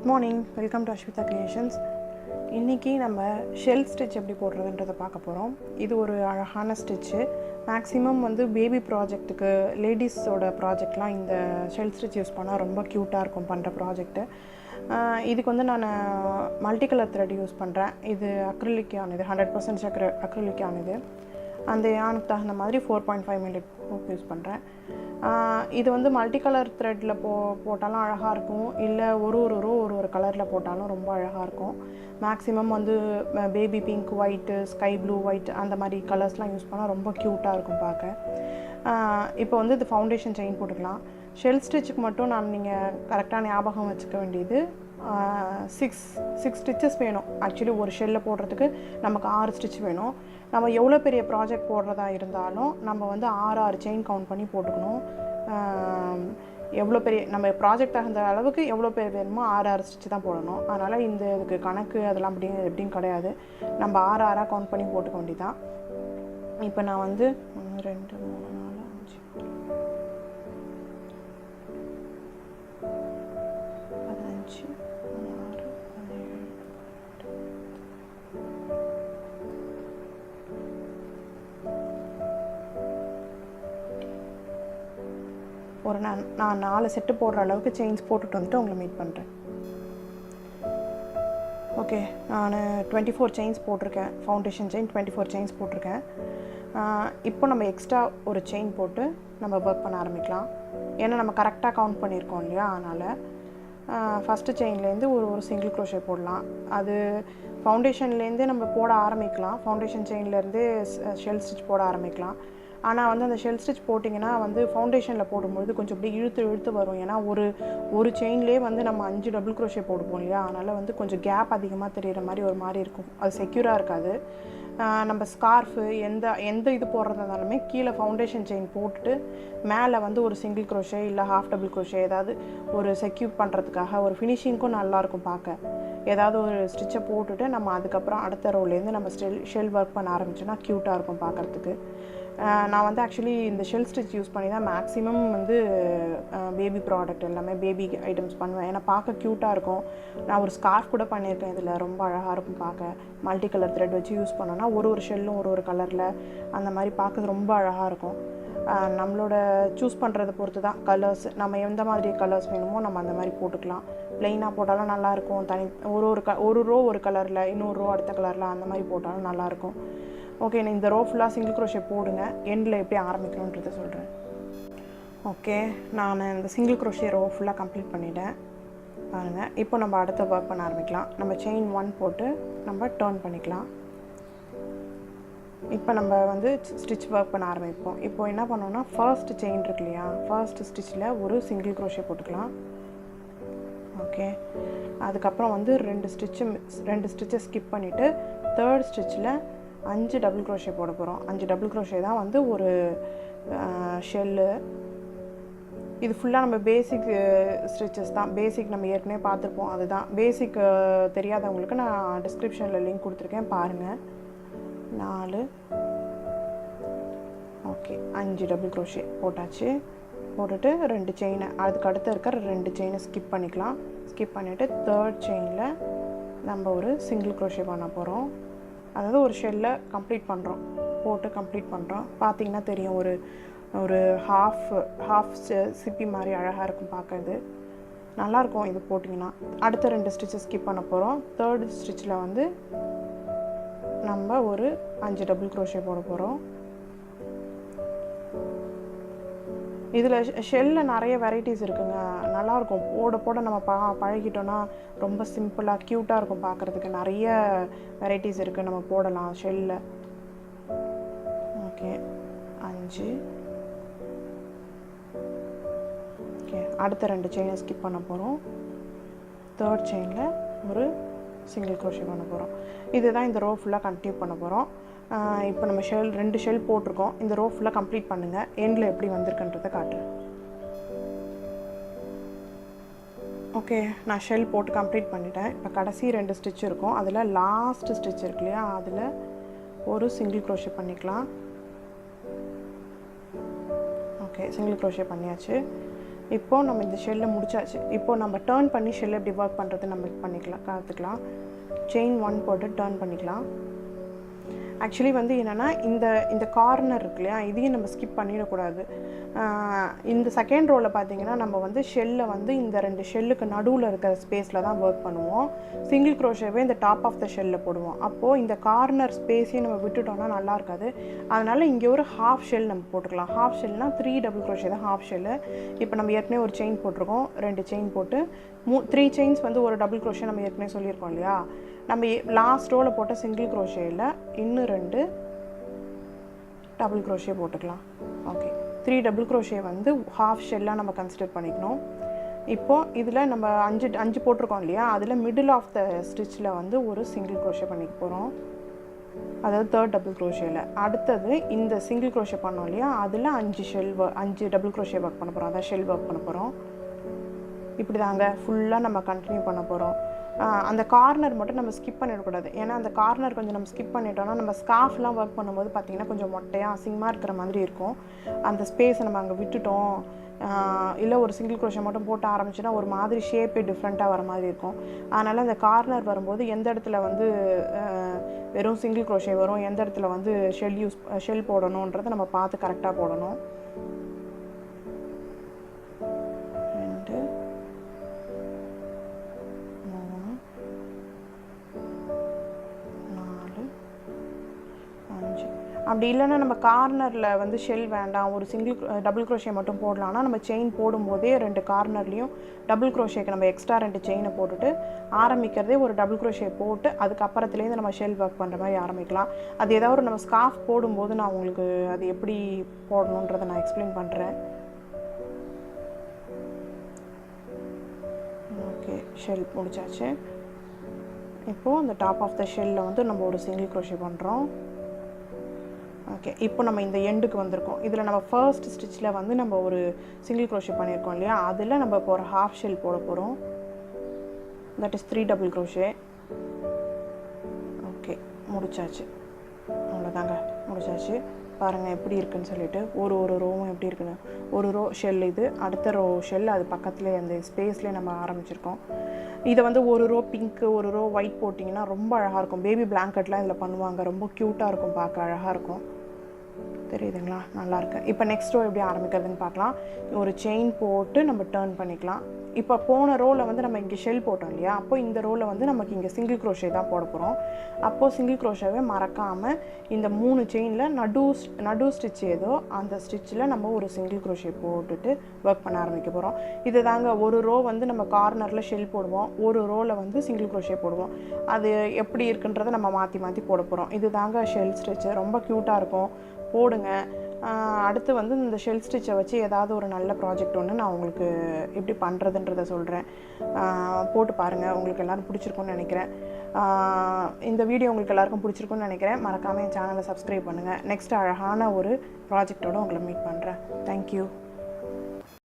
Good morning, welcome to Ashwitha creations. இன்றைக்கி நம்ம shell stitch எப்படி போடுறதுன்றதை பார்க்க போகிறோம். இது ஒரு அழகான ஸ்டிச்சு. மேக்ஸிமம் பேபி ப்ராஜெக்ட்டுக்கு, லேடிஸோட ப்ராஜெக்ட்லாம் இந்த ஷெல் ஸ்டிச் யூஸ் பண்ணால் ரொம்ப க்யூட்டாக இருக்கும் பண்ணுற ப்ராஜெக்ட்டு. இதுக்கு நான் மல்டி கலர் த்ரெட் யூஸ் பண்ணுறேன். இது அக்ரிலிக் ஆனது, 100% அக்ரிலிக் ஆனது. அந்த யானுக்கு தகுந்த மாதிரி 4.5 மில்லி ஹூக் யூஸ் பண்ணுறேன். இது மல்டி கலர் த்ரெட்டில் போட்டாலும் அழகாக இருக்கும், இல்லை ஒரு கலரில் போட்டாலும் ரொம்ப அழகாக இருக்கும். Maximum baby pink, white, sky blue, white அந்த மாதிரி கலர்ஸ்லாம் யூஸ் பண்ணால் ரொம்ப க்யூட்டாக இருக்கும் பார்க்க. இப்போ இது ஃபவுண்டேஷன் செயின் போட்டுக்கலாம். ஷெல் ஸ்டிச்சுக்கு மட்டும் நீங்கள் கரெக்டாக ஞாபகம் வச்சுக்க வேண்டியது, 6 ஸ்டிச்சஸ் வேணும். ஆக்சுவலி ஒரு ஷெல்லில் போடுறதுக்கு நமக்கு 6 ஸ்டிச் வேணும். நம்ம எவ்வளோ பெரிய ப்ராஜெக்ட் போடுறதா இருந்தாலும் நம்ம 6 செயின் கவுண்ட் பண்ணி போட்டுக்கணும். எவ்வளோ பெரிய நம்ம ப்ராஜெக்ட் தகுந்த அளவுக்கு எவ்வளோ பேர் வேணுமோ 6 ஸ்டிச் தான் போடணும். அதனால் இதுக்கு கணக்கு அதெல்லாம் எப்படின்னு கிடையாது. நம்ம 6 கவுண்ட் பண்ணி போட்டுக்க வேண்டியதான். இப்போ நான் 1 2 3 4 5 15 16 17 நான் 4 செட்டு போடுற அளவுக்கு செயின்ஸ் போட்டுட்டு வந்துட்டு உங்களை மீட் பண்ணுறேன். ஓகே, நான் 24 செயின்ஸ் போட்டிருக்கேன். ஃபவுண்டேஷன் செயின் 24 செயின்ஸ் போட்டிருக்கேன். இப்போ நம்ம எக்ஸ்ட்ரா ஒரு செயின் போட்டு நம்ம ஒர்க் பண்ண ஆரம்பிக்கலாம். ஏன்னா நம்ம கரெக்டாக கவுண்ட் பண்ணியிருக்கோம் இல்லையா, அதனால் ஃபஸ்ட்டு செயின்லேருந்து ஒரு சிங்கிள் க்ரோஷே போடலாம். அது ஃபவுண்டேஷன்லேருந்தே நம்ம போட ஆரம்பிக்கலாம். ஃபவுண்டேஷன் செயின்லேருந்தே ஷெல் ஸ்டிச் போட ஆரம்பிக்கலாம். ஆனால் அந்த ஷெல் ஸ்டிச் போட்டிங்கன்னா ஃபவுண்டேஷனில் போடும்போது கொஞ்சம் அப்படியே இழுத்து வரும். ஏன்னா ஒரு செயின்லேயே நம்ம 5 டபுள் க்ரோஷே போடுவோம் இல்லையா, அதனால் கொஞ்சம் கேப் அதிகமாக தெரிகிற மாதிரி ஒரு மாதிரி இருக்கும். அது செக்யூராக இருக்காது. நம்ம ஸ்கார்ஃபு எந்த இது போடுறதுனாலுமே கீழே ஃபவுண்டேஷன் செயின் போட்டுட்டு மேலே ஒரு சிங்கிள் க்ரோஷே இல்லை ஹாஃப் டபுள் க்ரோஷே ஏதாவது ஒரு செக்யூர் பண்ணுறதுக்காக, ஒரு ஃபினிஷிங்க்கும் நல்லாயிருக்கும் பார்க்க. ஏதாவது ஒரு ஸ்டிச்சை போட்டுட்டு நம்ம அதுக்கப்புறம் அடுத்த ரோலேருந்து நம்ம ஷெல் ஒர்க் பண்ண ஆரம்பிச்சோன்னா க்யூட்டாக இருக்கும் பார்க்குறதுக்கு. நான் ஆக்சுவலி இந்த ஷெல் ஸ்டிச் யூஸ் பண்ணி தான் மேக்ஸிமம் பேபி ப்ராடக்ட் எல்லாமே பேபி ஐட்டம்ஸ் பண்ணுவேன். ஏன்னா பார்க்க க்யூட்டாக இருக்கும். நான் ஒரு ஸ்கார்ஃப் கூட பண்ணியிருக்கேன். இதில் ரொம்ப அழகாக இருக்கும் பார்க்க. மல்டி கலர் த்ரெட் வச்சு யூஸ் பண்ணோன்னா ஒரு ஷெல்லும் ஒரு கலரில் அந்த மாதிரி பார்க்க ரொம்ப அழகாக இருக்கும். நம்மளோட சூஸ் பண்ணுறதை பொறுத்து தான் கலர்ஸ். நம்ம எந்த மாதிரி கலர்ஸ் வேணுமோ நம்ம அந்த மாதிரி போட்டுக்கலாம். ப்ளெயினாக போட்டாலும் நல்லாயிருக்கும். ஒரு ரோ ஒரு கலரில், இன்னொரு ரோ அடுத்த கலரில் அந்த மாதிரி போட்டாலும் நல்லாயிருக்கும். ஓகே, நான் இந்த ரோ ஃபுல்லாக சிங்கிள் க்ரோஷே போடுங்க. எண்டில் எப்படி ஆரம்பிக்கணுன்றதை சொல்கிறேன். ஓகே, நான் இந்த சிங்கிள் க்ரோஷே ரோ ஃபுல்லாக கம்ப்ளீட் பண்ணிட்டேன் பாருங்கள். இப்போ நம்ம அடுத்த ஒர்க் பண்ண ஆரம்பிக்கலாம். நம்ம செயின் 1 போட்டு நம்ம டர்ன் பண்ணிக்கலாம். இப்போ நம்ம ஸ்டிச் ஒர்க் பண்ண ஆரம்பிப்போம். இப்போ என்ன பண்ணோன்னா, ஃபர்ஸ்ட் செயின் இருக்கு இல்லையா, ஃபர்ஸ்ட் ஸ்டிச்சில் ஒரு சிங்கிள் க்ரோஷே போட்டுக்கலாம். ஓகே, அதுக்கப்புறம் 2 ஸ்டிச்சை ஸ்கிப் பண்ணிவிட்டு தேர்ட் ஸ்டிச்சில் 5 டபுள் க்ரோஷே போட போகிறோம். 5 டபுள் க்ரோஷே தான் ஒரு ஷெல்லு. இது ஃபுல்லாக நம்ம பேசிக் ஸ்டிச்சஸ் தான். பேசிக் நம்ம ஏற்கனவே பார்த்துருப்போம். அதுதான் பேசிக். தெரியாதவங்களுக்கு நான் டிஸ்கிரிப்ஷனில் லிங்க் கொடுத்துருக்கேன், பாருங்கள். 4 ஓகே, 5 டபுள் க்ரோஷே போட்டாச்சு. போட்டுட்டு 2 செயினை, அதுக்கு அடுத்து இருக்கிற 2 செயினை ஸ்கிப் பண்ணிக்கலாம். ஸ்கிப் பண்ணிவிட்டு தேர்ட் செயினில் நம்ம ஒரு சிங்கிள் க்ரோஷே பண்ண போகிறோம். அதாவது ஒரு ஷெல்லை கம்ப்ளீட் பண்ணுறோம், போட்டு கம்ப்ளீட் பண்ணுறோம். பார்த்திங்கன்னா தெரியும், ஒரு ஹாஃப் சிப்பி மாதிரி அழகாக இருக்கும் பார்க்கறது. நல்லாயிருக்கும் இது போட்டிங்கன்னா. அடுத்த 2 ஸ்டிச்சை ஸ்கிப் பண்ண போகிறோம். தேர்ட் ஸ்டிச்சில் நம்ம ஒரு 5 டபுள் க்ரோஷே போட போகிறோம். இதில் ஷெல்லில் நிறைய வெரைட்டிஸ் இருக்குங்க. நல்லாயிருக்கும். போட நம்ம பழகிட்டோன்னா ரொம்ப சிம்பிளாக க்யூட்டாக இருக்கும் பார்க்குறதுக்கு. நிறைய வெரைட்டிஸ் இருக்குது, நம்ம போடலாம் ஷெல்லில். Okay, 5 okay. அடுத்த 2 செயினை ஸ்கிப் பண்ண போகிறோம். தேர்ட் செயினில் ஒரு சிங்கிள் க்ரோஷே பண்ண போகிறோம். இதுதான் இந்த ரோ ஃபுல்லாக கண்டினியூ பண்ண போகிறோம். இப்போ நம்ம 2 ஷெல் போட்டிருக்கோம். இந்த ரோ ஃபுல்லாக கம்ப்ளீட் பண்ணுங்கள். எண்டில் எப்படி வந்திருக்குன்றதை காட்டுறேன். ஓகே, நான் ஷெல் போட்டு கம்ப்ளீட் பண்ணிட்டேன். இப்போ கடைசி 2 ஸ்டிச் இருக்கும். அதில் லாஸ்ட் ஸ்டிச் இருக்கு இல்லையா, அதில் ஒரு சிங்கிள் க்ரோஷே பண்ணிக்கலாம். ஓகே, சிங்கிள் க்ரோஷே பண்ணியாச்சு. இப்போது நம்ம இந்த ஷெல்லை முடிச்சாச்சு. இப்போது நம்ம டர்ன் பண்ணி ஷெல் எப்படி ஒர்க் பண்ணுறது நம்ம பண்ணிக்கலாம், கற்றுக்கலாம். செயின் 1 போட்டு டர்ன் பண்ணிக்கலாம். ஆக்சுவலி வந்து என்னென்னா இந்த கார்னர் இருக்கு இல்லையா, இதையும் நம்ம ஸ்கிப் பண்ணிடக்கூடாது. இந்த செகண்ட் ரோவில் பார்த்தீங்கன்னா நம்ம வந்து ஷெல்லை வந்து இந்த 2 ஷெல்லுக்கு நடுவில் இருக்கிற ஸ்பேஸில் தான் ஒர்க் பண்ணுவோம். சிங்கிள் க்ரோஷேவே இந்த டாப் ஆஃப் த ஷெல்லில் போடுவோம். அப்போது இந்த கார்னர் ஸ்பேஸையும் நம்ம விட்டுட்டோம்னா நல்லா இருக்காது. அதனால் இங்கே ஒரு ஹாஃப் ஷெல் நம்ம போட்டுக்கலாம். ஹாஃப் ஷெல்னால் 3 டபுள் க்ரோஷே தான் ஹாஃப் ஷெல்லு. இப்போ நம்ம ஏற்கனவே ஒரு செயின் போட்டிருக்கோம், 2 செயின் போட்டு 3 செயின்ஸ் வந்து ஒரு டபுள் க்ரோஷே நம்ம ஏற்கனவே சொல்லியிருக்கோம் இல்லையா. நம்ம லாஸ்ட் ரோவில் போட்ட சிங்கிள் க்ரோஷேயில் இன்னும் 2 டபுள் க்ரோஷே போட்டுக்கலாம். ஓகே, 3 டபுள் க்ரோஷே வந்து ஹாஃப் ஷெல்லாக நம்ம கன்சிடர் பண்ணிக்கணும். இப்போது இதில் நம்ம 5 போட்டிருக்கோம் இல்லையா, அதில் மிடில் ஆஃப் த ஸ்டிச்சில் வந்து ஒரு சிங்கிள் க்ரோஷே பண்ணிக்க போகிறோம், அதாவது 3rd டபுள் க்ரோஷேயில். அடுத்தது இந்த சிங்கிள் க்ரோஷே பண்ணோம் இல்லையா, அதில் 5 டபுள் க்ரோஷே ஒர்க் பண்ண போகிறோம், அதான் ஷெல் ஒர்க் பண்ண போகிறோம். இப்படி தாங்க ஃபுல்லாக நம்ம கண்டினியூ பண்ண போகிறோம். அந்த கார்னர் மட்டும் நம்ம ஸ்கிப் பண்ணிடக்கூடாது. ஏன்னா அந்த கார்னர் கொஞ்சம் நம்ம ஸ்கிப் பண்ணிட்டோம்னா நம்ம ஸ்கார்ஃப்லாம் ஒர்க் பண்ணும்போது பார்த்திங்கன்னா கொஞ்சம் மொட்டையாக அசிங்கமாக இருக்கிற மாதிரி இருக்கும். அந்த ஸ்பேஸை நம்ம அங்கே விட்டுட்டோம், இல்லை ஒரு சிங்கிள் க்ரோஷே மட்டும் போட்டு ஆரம்பிச்சுன்னா ஒரு மாதிரி ஷேப்பே டிஃப்ரெண்ட்டாக வர மாதிரி இருக்கும். அதனால் அந்த கார்னர் வரும்போது எந்த இடத்துல வந்து வெறும் சிங்கிள் க்ரோஷே வரும், எந்த இடத்துல வந்து ஷெல் போடணுன்றதை நம்ம பார்த்து கரெக்டாக போடணும். 2 3 4 5. அப்படி இல்லைன்னா நம்ம கார்னரில் வந்து ஷெல் வேண்டாம், ஒரு டபுள் க்ரோஷே மட்டும் போடலாம்னா நம்ம செயின் போடும்போதே 2 கார்னர்லேயும் டபுள் க்ரோஷேக்கு நம்ம எக்ஸ்ட்ரா 2 செயினை போட்டுட்டு ஆரம்பிக்கிறதே ஒரு டபுள் க்ரோஷே போட்டு அதுக்கப்புறத்துலேருந்து நம்ம ஷெல் ஒர்க் பண்ணுற மாதிரி ஆரம்பிக்கலாம். அது ஏதாவது ஒரு நம்ம ஸ்கார்ஃப் போடும்போது நான் உங்களுக்கு அது எப்படி போடணுன்றதை நான் எக்ஸ்பிளைன் பண்ணுறேன். ஓகே, ஷெல் முடிச்சாச்சு. இப்போது அந்த டாப் ஆஃப் த ஷெல்லில் வந்து நம்ம ஒரு சிங்கிள் க்ரோஷே பண்ணுறோம். ஓகே, இப்போ நம்ம இந்த எண்டுக்கு வந்திருக்கோம். இதில் நம்ம ஃபர்ஸ்ட் ஸ்டிச்சில் வந்து நம்ம ஒரு சிங்கிள் க்ரோஷே பண்ணியிருக்கோம் இல்லையா, அதில் நம்ம இப்போ ஒரு ஹாஃப் ஷெல் போட போகிறோம், that is 3 double crochet. Okay, முடிச்சாச்சு. அவ்வளோதாங்க, முடிச்சாச்சு. பாருங்கள் எப்படி இருக்குன்னு சொல்லிட்டு, ஒரு ரோவும் எப்படி இருக்குன்னு. ஒரு ரோ ஷெல் இது, அடுத்த ரோ ஷெல் அது பக்கத்துலேயே அந்த ஸ்பேஸ்லேயே நம்ம ஆரம்பிச்சிருக்கோம். இதை வந்து ஒரு ரோ பிங்க்கு ஒரு ரோ ஒயிட் போட்டிங்கன்னா ரொம்ப அழகாக இருக்கும். பேபி பிளாங்கெட்லாம் இதில் பண்ணுவாங்க, ரொம்ப க்யூட்டாக இருக்கும், பார்க்க அழகாக இருக்கும். தெரியுதுங்களா, நல்லாயிருக்கு. இப்போ நெக்ஸ்ட் ரோ எப்படி ஆரம்பிக்கிறதுன்னு பார்க்கலாம். ஒரு செயின் போட்டு நம்ம டர்ன் பண்ணிக்கலாம். இப்போ போன ரோவில் வந்து நம்ம இங்கே ஷெல் போட்டோம் இல்லையா, அப்போ இந்த ரோவில் வந்து நமக்கு இங்கே சிங்கிள் க்ரோஷே தான் போட போகிறோம். அப்போது சிங்கிள் க்ரோஷேவே மறக்காமல் இந்த 3 செயினில் நடு ஸ்டிச் ஏதோ அந்த ஸ்டிச்சில் நம்ம ஒரு சிங்கிள் க்ரோஷே போட்டுட்டு ஒர்க் பண்ண ஆரம்பிக்க போகிறோம். இது தாங்க, ஒரு ரோ வந்து நம்ம கார்னரில் ஷெல் போடுவோம், ஒரு ரோவில் வந்து சிங்கிள் க்ரோஷே போடுவோம். அது எப்படி இருக்குன்றதை நம்ம மாற்றி போட போகிறோம். இது தாங்க ஷெல் ஸ்டிச்சு, ரொம்ப க்யூட்டாக இருக்கும், போடுங்க. அடுத்து வந்து இந்த ஷெல் ஸ்டிச்சை வச்சு ஏதாவது ஒரு நல்ல ப்ராஜெக்ட் ஒன்று நான் உங்களுக்கு எப்படி பண்ணுறதுன்றதை சொல்கிறேன். போட்டு பாருங்கள், உங்களுக்கு எல்லோரும் பிடிச்சிருக்குன்னு நினைக்கிறேன். இந்த வீடியோ உங்களுக்கு எல்லாருக்கும் பிடிச்சிருக்குன்னு நினைக்கிறேன். மறக்காமல் என் சேனலை சப்ஸ்கிரைப் பண்ணுங்கள். நெக்ஸ்ட் அழகான ஒரு ப்ராஜெக்டோடு உங்களை மீட் பண்ணுறேன். தேங்க்யூ.